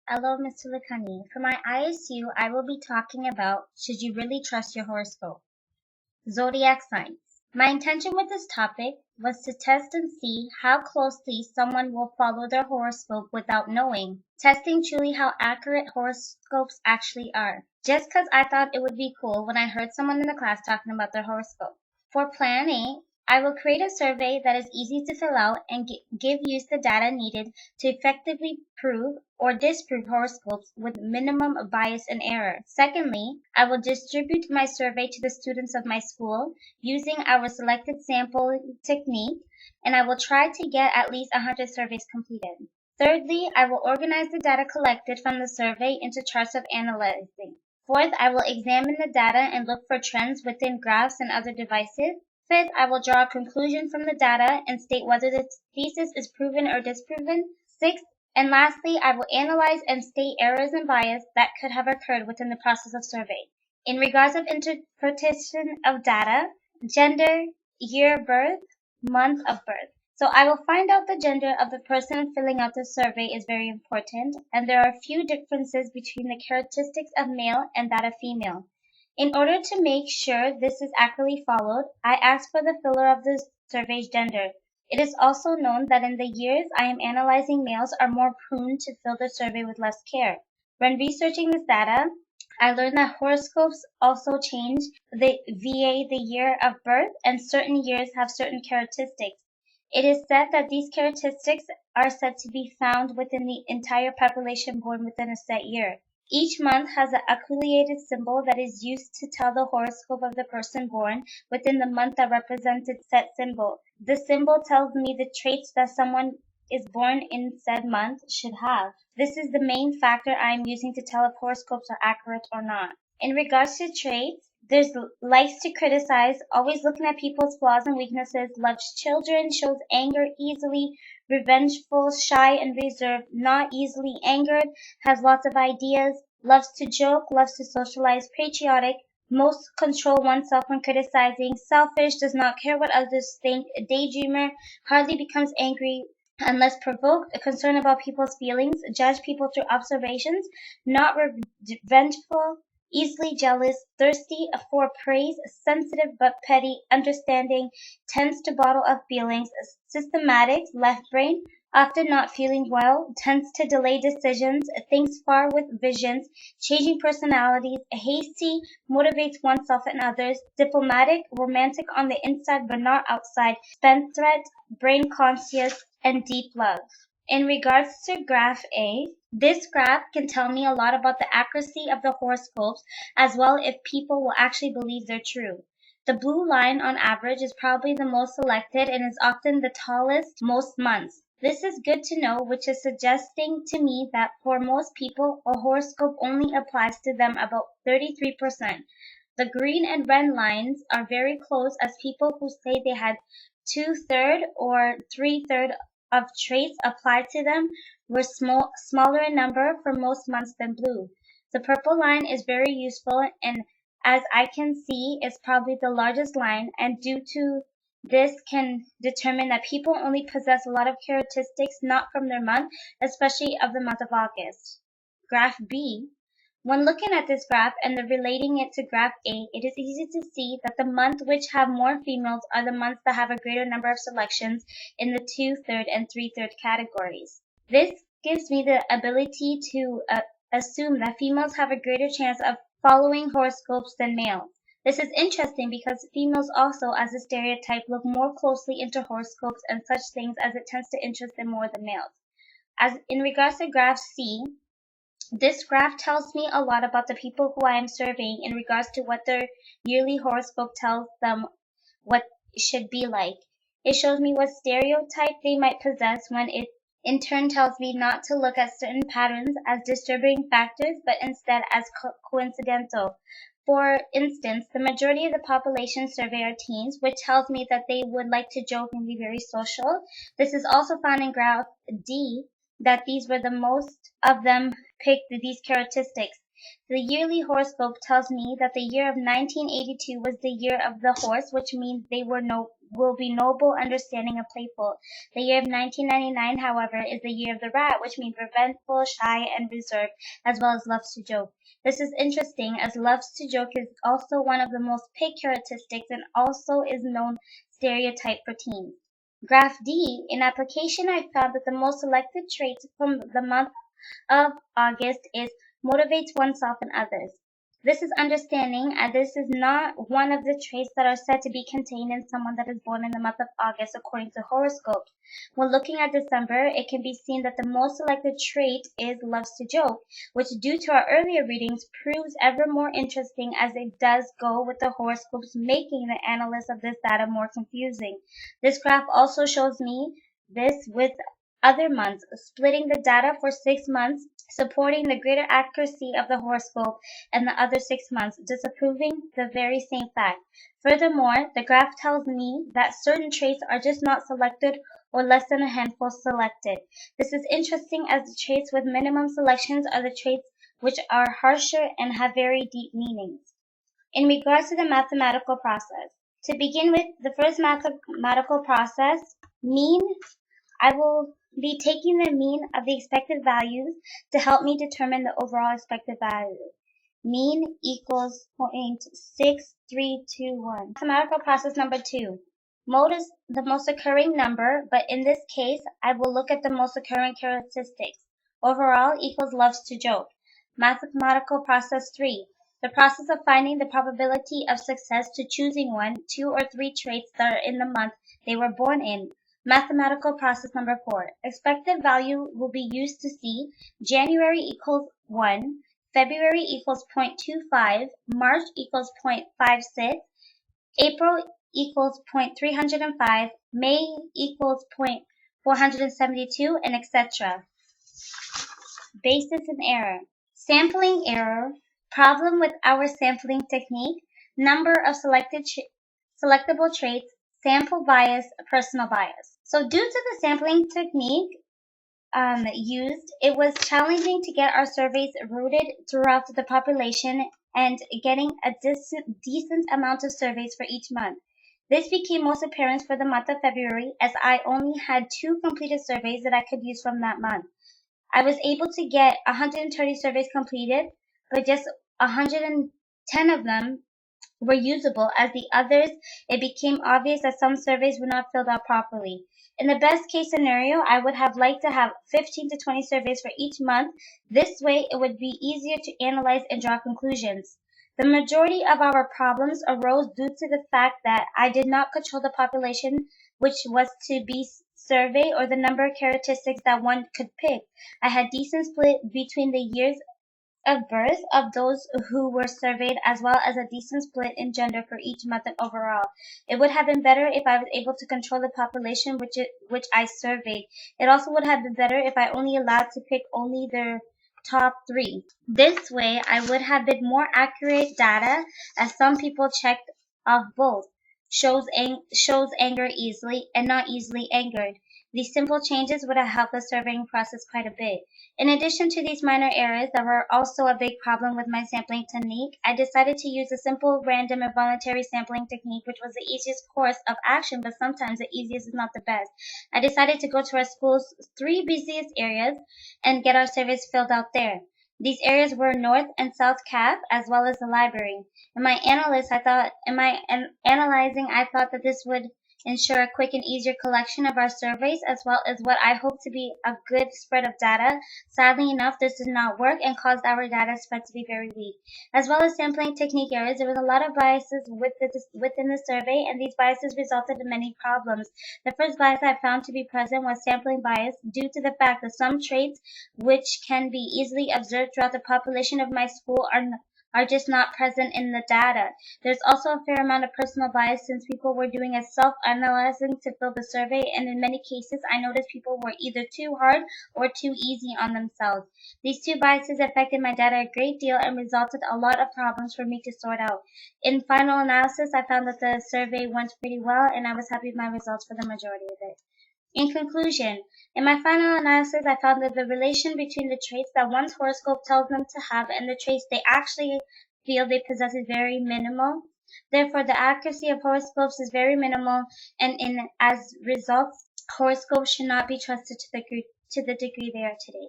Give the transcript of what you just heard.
Hello, Mr. Lakani. For my ISU, I will be talking about should you really trust your horoscope? Zodiac signs. My intention with this topic was to test and see how closely someone will follow their horoscope without knowing, testing truly how accurate horoscopes actually are. Just because I thought it would be cool when I heard someone in the class talking about their horoscope. For Plan A, I will create a survey that is easy to fill out and give you the data needed to effectively prove or disprove horoscopes with minimum bias and error. Secondly, I will distribute my survey to the students of my school using our selected sample technique, and I will try to get at least 100 surveys completed. Thirdly, I will organize the data collected from the survey into charts of analyzing. Fourth, I will examine the data and look for trends within graphs and other devices. Fifth, I will draw a conclusion from the data and state whether the thesis is proven or disproven. Sixth, and lastly, I will analyze and state errors and bias that could have occurred within the process of survey. In regards of interpretation of data, gender, year of birth, month of birth. So I will find out the gender of the person filling out the survey is very important, and there are a few differences between the characteristics of male and that of female. In order to make sure this is accurately followed, I ask for the filler of the survey's gender. It is also known that in the years I am analyzing, males are more prone to fill the survey with less care. When researching this data, I learned that horoscopes also change the VA the year of birth, and certain years have certain characteristics. It is said that these characteristics are said to be found within the entire population born within a set year. Each month has an affiliated symbol that is used to tell the horoscope of the person born within the month that represents its set symbol. The symbol tells me the traits that someone is born in said month should have. This is the main factor I am using to tell if horoscopes are accurate or not. In regards to traits, there's likes to criticize, always looking at people's flaws and weaknesses, loves children, shows anger easily, revengeful, shy, and reserved, not easily angered, has lots of ideas, loves to joke, loves to socialize, patriotic, most control oneself when criticizing, selfish, does not care what others think, a daydreamer, hardly becomes angry unless provoked, a concern about people's feelings, judge people through observations, not revengeful, easily jealous, thirsty for praise, sensitive but petty, understanding, tends to bottle up feelings, systematic, left brain, often not feeling well, tends to delay decisions, thinks far with visions, changing personalities, hasty, motivates oneself and others, diplomatic, romantic on the inside but not outside, spendthrift, brain conscious, and deep love. In regards to graph A, this graph can tell me a lot about the accuracy of the horoscopes as well if people will actually believe they're true. The blue line on average is probably the most selected and is often the tallest most months. This is good to know, which is suggesting to me that for most people, a horoscope only applies to them about 33%. The green and red lines are very close as people who say they had two-third or three-third of traits applied to them were smaller in number for most months than blue. The purple line is very useful and as I can see is probably the largest line, and due to this can determine that people only possess a lot of characteristics not from their month, especially of the month of August. Graph B. When looking at this graph and relating it to graph A, it is easy to see that the months which have more females are the months that have a greater number of selections in the two-third and three-third categories. This gives me the ability to assume that females have a greater chance of following horoscopes than males. This is interesting because females also, as a stereotype, look more closely into horoscopes and such things as it tends to interest them more than males. As in regards to graph C, this graph tells me a lot about the people who I am surveying in regards to what their yearly horoscope tells them what it should be like. It shows me what stereotype they might possess when it in turn tells me not to look at certain patterns as disturbing factors but instead as coincidental. For instance, the majority of the population survey are teens, which tells me that they would like to joke and be very social. This is also found in graph D, that these were the most of them picked these characteristics. The yearly horoscope tells me that the year of 1982 was the year of the horse, which means they were will be noble, understanding, and playful. The year of 1999, however, is the year of the rat, which means revengeful, shy, and reserved, as well as loves to joke. This is interesting, as loves to joke is also one of the most picked characteristics and also is known stereotype for teens. Graph D, in application, I found that the most selected traits from the month of August is motivates oneself and others. This is understanding, and this is not one of the traits that are said to be contained in someone that is born in the month of August according to horoscopes. When looking at December, it can be seen that the most selected trait is loves to joke, which due to our earlier readings proves ever more interesting as it does go with the horoscopes, making the analysis of this data more confusing. This graph also shows me this with other months, splitting the data for 6 months, supporting the greater accuracy of the horoscope, and the other 6 months, disapproving the very same fact. Furthermore, the graph tells me that certain traits are just not selected or less than a handful selected. This is interesting as the traits with minimum selections are the traits which are harsher and have very deep meanings. In regards to the mathematical process, to begin with, the first mathematical process, mean, I will be taking the mean of the expected values to help me determine the overall expected value. Mean equals 0.6321. Mathematical process number 2. Mode is the most occurring number, but in this case, I will look at the most occurring characteristics. Overall equals loves to joke. Mathematical process 3. The process of finding the probability of success to choosing one, 2, or 3 traits that are in the month they were born in. Mathematical process number 4. Expected value will be used to see January equals 1, February equals 0.25, March equals 0.56, April equals 0.305, May equals 0.472, and etc. Basis and error. Sampling error. Problem with our sampling technique. Number of selectable traits. Sample bias, personal bias. So due to the sampling technique used, it was challenging to get our surveys routed throughout the population and getting a decent amount of surveys for each month. This became most apparent for the month of February as I only had 2 completed surveys that I could use from that month. I was able to get 130 surveys completed, but just 110 of them were usable. As the others, it became obvious that some surveys were not filled out properly. In the best case scenario, I would have liked to have 15 to 20 surveys for each month. This way, it would be easier to analyze and draw conclusions. The majority of our problems arose due to the fact that I did not control the population which was to be surveyed or the number of characteristics that one could pick. I had decent split between the years of birth of those who were surveyed as well as a decent split in gender for each month and overall. It would have been better if I was able to control the population which I surveyed. It also would have been better if I only allowed to pick only their top 3. This way I would have been more accurate data as some people checked off both. Shows anger easily and not easily angered. These simple changes would have helped the surveying process quite a bit. In addition to these minor errors that were also a big problem with my sampling technique, I decided to use a simple, random, and voluntary sampling technique, which was the easiest course of action, but sometimes the easiest is not the best. I decided to go to our school's 3 busiest areas and get our surveys filled out there. These areas were North and South Cap, as well as the library. In my analyzing, I thought that this would ensure a quick and easier collection of our surveys as well as what I hope to be a good spread of data. Sadly enough, this did not work and caused our data spread to be very weak. As well as sampling technique errors, there was a lot of biases within the survey, and these biases resulted in many problems. The first bias I found to be present was sampling bias due to the fact that some traits which can be easily observed throughout the population of my school are just not present in the data. There's also a fair amount of personal bias since people were doing a self-analyzing to fill the survey, and in many cases I noticed people were either too hard or too easy on themselves. These 2 biases affected my data a great deal and resulted a lot of problems for me to sort out. In final analysis, I found that the survey went pretty well and I was happy with my results for the majority of it. In conclusion, in my final analysis, I found that the relation between the traits that one's horoscope tells them to have and the traits they actually feel they possess is very minimal. Therefore, the accuracy of horoscopes is very minimal, and as results, horoscopes should not be trusted to the degree they are today.